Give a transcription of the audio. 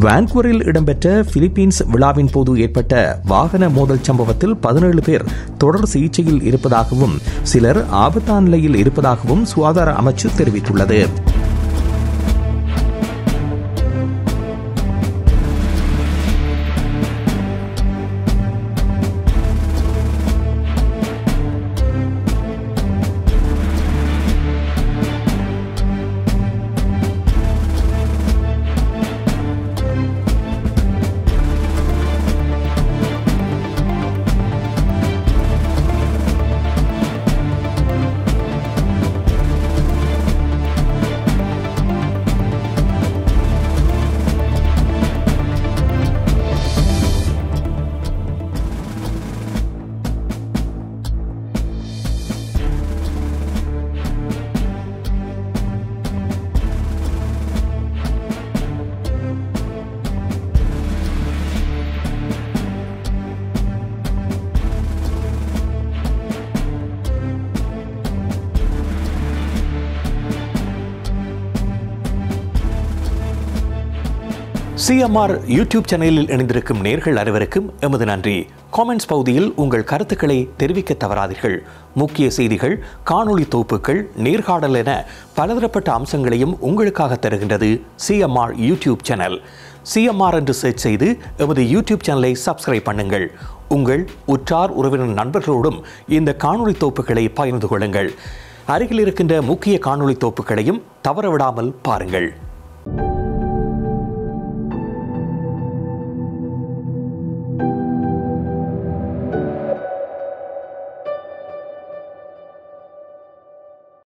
வான்கூவரில் இடம்பெற்ற பிலிப்பீன்ஸ் விழாவின் போது ஏற்பட்ட வாகன மோதல் சம்பவத்தில் 17 பேர் தொடர் சிகிச்சையில் இருப்பதாகவும் சிலர் ஆபத்தான நிலையில் இருப்பதாகவும் சுகாதார அமைச்சு தெரிவித்துள்ளது. சிஎம்ஆர் யூடியூப் சேனலில் இணைந்திருக்கும் நேர்கள் அனைவருக்கும் எமது நன்றி. காமெண்ட்ஸ் பகுதியில் உங்கள் கருத்துக்களை தெரிவிக்க தவறாதீர்கள். முக்கிய செய்திகள், காணொளி தொகுப்புகள், நேர்காணல் என பலதரப்பட்ட அம்சங்களையும் உங்களுக்காக தருகின்றது சிஎம்ஆர் யூடியூப் சேனல். சிஎம்ஆர் என்று சர்ச் செய்து எமது யூடியூப் சேனலை சப்ஸ்கிரைப் பண்ணுங்கள். உங்கள் உற்றார் உறவினர் நண்பர்களோடும் இந்த காணொளி தொகுப்புகளை பகிர்ந்து கொள்ளுங்கள். அருகில் இருக்கின்ற முக்கிய காணொளி தொகுப்புகளையும் தவறவிடாமல் பாருங்கள்.